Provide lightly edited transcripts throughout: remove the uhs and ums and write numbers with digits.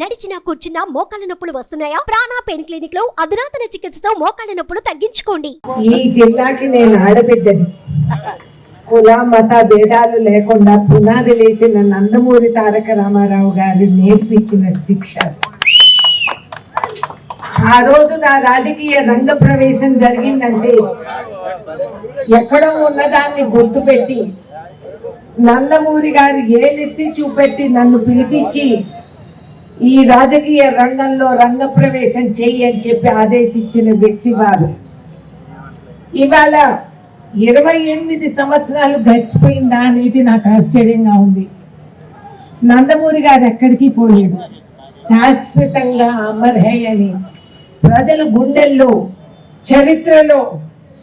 నడిచినా కూర్చున్నా మోకాళ్ళ నొప్పులు వస్తున్నాయా? ప్రాణ పెయిన్ క్లినిక్ లో అధునాతన చికిత్సతో మోకాళ్ళ నొప్పులు తగ్గించుకోండి. ఈ జిల్లాకి నేను ఆడబిడ్డని. కుల మత భేదాలు లేకుండా పునాది వేసిన నందమూరి తారక రామారావు గారు నేర్పించిన శిక్ష. ఆ రోజు నా రాజకీయ రంగ ప్రవేశం జరిగిందంటే ఎక్కడో ఉన్నదాన్ని గుర్తుపెట్టి నందమూరి గారు ఏలెత్తి చూపెట్టి నన్ను పిలిపించి ఈ రాజకీయ రంగంలో రంగ ప్రవేశం చెయ్యి అని చెప్పి ఆదేశించిన వ్యక్తి వారు. ఇవాళ 28 సంవత్సరాలు గడిచిపోయిందా అనేది నాకు ఆశ్చర్యంగా ఉంది. నందమూరి గారు ఎక్కడికి పోలేదు, శాశ్వతంగా అమర్ హై అని ప్రజల గుండెల్లో చరిత్రలో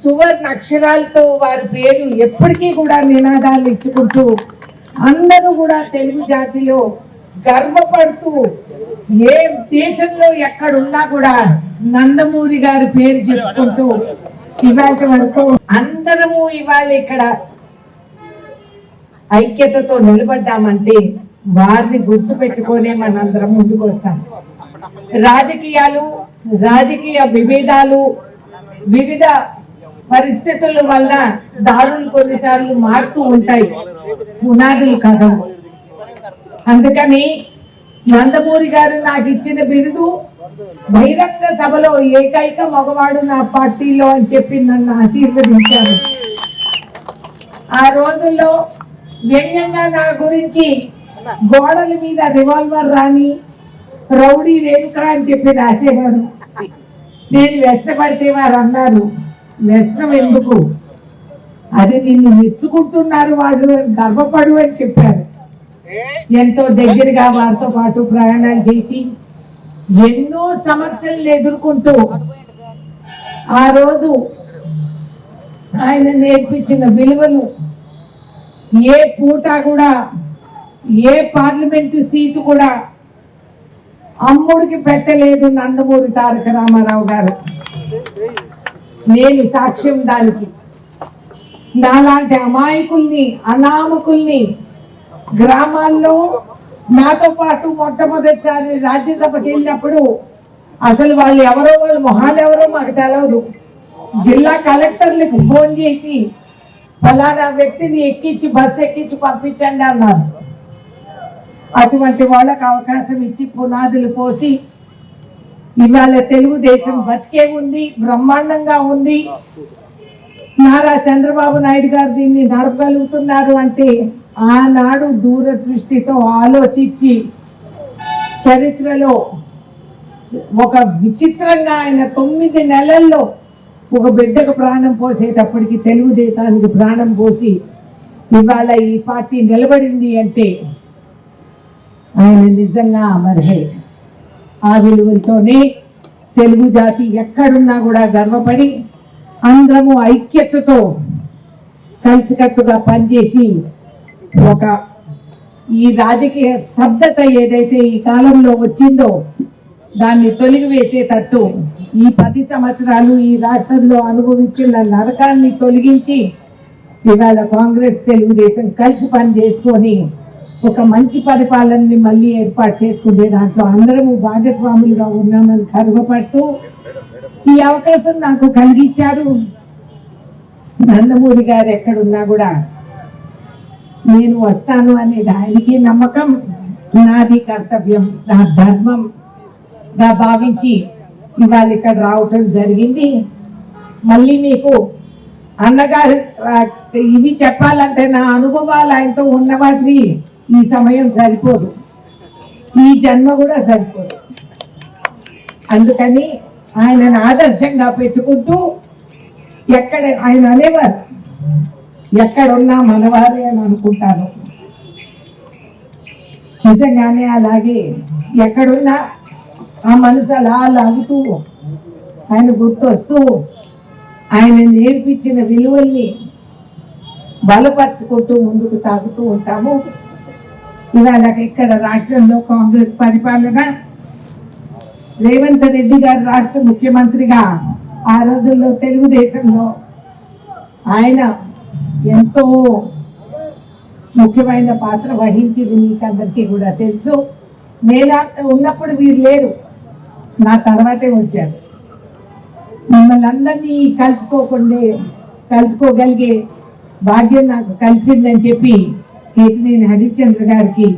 సువర్ణ అక్షరాలతో వారి పేరు ఎప్పటికీ కూడా నినాదాలు ఇచ్చుకుంటూ అందరూ కూడా తెలుగు జాతిలో గర్వపడుతూ ఏ దేశంలో ఎక్కడున్నా కూడా నందమూరి గారి పేరు చెప్పుకుంటూ ఇవాళ వరకు అందరము ఇవాళ ఇక్కడ ఐక్యతతో నిలబడ్డామంటే వారిని గుర్తు పెట్టుకునే మనందరం ముందుకు వస్తాం. రాజకీయాలు, రాజకీయ విభేదాలు, వివిధ పరిస్థితుల వల్ల దారులు కొన్నిసార్లు మారుతూ ఉంటాయి, పునాదులు కాదు. అందుకని నందమూరి గారు నాకు ఇచ్చిన బిరుదు బహిరంగ సభలో ఏకైక మగవాడు నా పార్టీలో అని చెప్పి నన్ను ఆశీర్వదించారు. ఆ రోజుల్లో వ్యంగ్యంగా నా గురించి గోడల మీద రివాల్వర్ రాని రౌడీ రేణుక అని చెప్పి రాసేవారు. నేను వ్యసనపడితే వారు అన్నారు, వ్యసనం ఎందుకు, అది నిన్ను మెచ్చుకుంటున్నారు వాళ్ళు, గర్వపడు అని చెప్పారు. ఎంతో దగ్గరగా వారితో పాటు ప్రయాణాలు చేసి ఎన్నో సమస్యలను ఎదుర్కొంటూ ఆ రోజు ఆయన నేర్పించిన విలువలు ఏ పూట కూడా ఏ పార్లమెంటు సీటు కూడా అమ్ముడికి పెట్టలేదు నందమూరి తారక రామారావు గారు. నేను సాక్ష్యం దానికి. నాలాంటి అమాయకుల్ని, అనామకుల్ని గ్రామాల్లో నాతో పాటు మొట్టమొదటిసారి రాజ్యసభకి వెళ్ళినప్పుడు అసలు వాళ్ళు ఎవరో, వాళ్ళ మొహాలు ఎవరో మాకు తెలియదు. జిల్లా కలెక్టర్లకు ఫోన్ చేసి ఫలానా వ్యక్తిని ఎక్కించి బస్సు ఎక్కించి పంపించండి అన్నారు. అటువంటి వాళ్ళకు అవకాశం ఇచ్చి పునాదులు పోసి ఇవాళ తెలుగుదేశం బతికే ఉంది, బ్రహ్మాండంగా ఉంది. నారా చంద్రబాబు నాయుడు గారు దీన్ని నడపగలుగుతున్నారు అంటే ఆనాడు దూరదృష్టితో ఆలోచించి చరిత్రలో ఒక విచిత్రంగా ఆయన 9 నెలల్లో ఒక బిడ్డకు ప్రాణం పోసేటప్పటికి తెలుగుదేశానికి ప్రాణం పోసి ఇవాళ ఈ పార్టీ నిలబడింది అంటే ఆయన నిజంగా అమర్హే. ఆ విలువలతోనే తెలుగు జాతి ఎక్కడున్నా కూడా గర్వపడి అందరము ఐక్యతతో కలిసికట్టుగా పనిచేసి ఒక ఈ రాజకీయ స్తబ్దత ఏదైతే ఈ కాలంలో వచ్చిందో దాన్ని తొలగి వేసేటట్టు ఈ 10 సంవత్సరాలు ఈ రాష్ట్రంలో అనుభవించిన నరకాన్ని తొలగించి ఇవాళ కాంగ్రెస్ తెలుగుదేశం కలిసి పని చేసుకొని ఒక మంచి పరిపాలనని మళ్ళీ ఏర్పాటు చేసుకునే దాంట్లో అందరము భాగస్వాములుగా ఉన్నామని గర్వపడుతూ ఈ అవకాశం నాకు కలిగించారు. నందమూరి గారు ఎక్కడున్నా కూడా నేను వస్తాను అనేది ఆయనకి నమ్మకం, నాది కర్తవ్యం, నా ధర్మంగా భావించి ఇవాళ ఇక్కడ రావటం జరిగింది. మళ్ళీ మీకు అన్నగారు ఇవి చెప్పాలంటే నా అనుభవాలు ఆయనతో ఉన్న వాటివి ఈ సమయం సరిపోదు, ఈ జన్మ కూడా సరిపోదు. అందుకని ఆయనను ఆదర్శంగా పెట్టుకుంటూ ఎక్కడ ఆయన అనేవారు ఎక్కడున్నా మనవారే అని అనుకుంటాను. నిజంగానే అలాగే ఎక్కడున్నా ఆ మనసు అలా లాగుతూ ఆయన గుర్తొస్తూ ఆయన నేర్పించిన విలువల్ని బలపరుచుకుంటూ ముందుకు సాగుతూ ఉంటాము. ఇవాళ ఇక్కడ రాష్ట్రంలో కాంగ్రెస్ పరిపాలన, రేవంత్ రెడ్డి గారు రాష్ట్ర ముఖ్యమంత్రిగా ఆ రోజుల్లో తెలుగుదేశంలో ఆయన ఎంతో ముఖ్యమైన పాత్ర వహించింది మీకు అందరికీ కూడా తెలుసు. నేను ఉన్నప్పుడు వీరు లేరు, నా తర్వాతే వచ్చారు. మిమ్మల్ని అందరినీ కలుసుకోగలిగే భాగ్యం నాకు కలిసిందని చెప్పి కేతినేని హరిశ్చంద్ర గారికి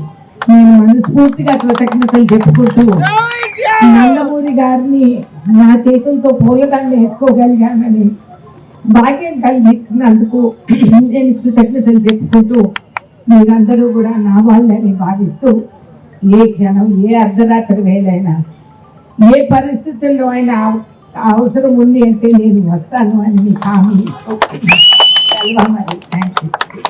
నేను మనస్ఫూర్తిగా కృతజ్ఞతలు చెప్పుకుంటూ, నందమూరి గారిని నా చేతులతో పూలదండ వేసుకోగలిగానని భాగ్యం కలిగించినందుకు నేను కృతజ్ఞతలు చెప్పుకుంటూ, మీరందరూ కూడా నా వాళ్ళని భావిస్తూ, ఏ క్షణం ఏ అర్ధరాత్రి వేళైనా ఏ పరిస్థితుల్లో అయినా అవసరం ఉంది అంటే నేను వస్తాను అని మీకు హామీ ఇస్తూ సెలవు మరి. Thank you.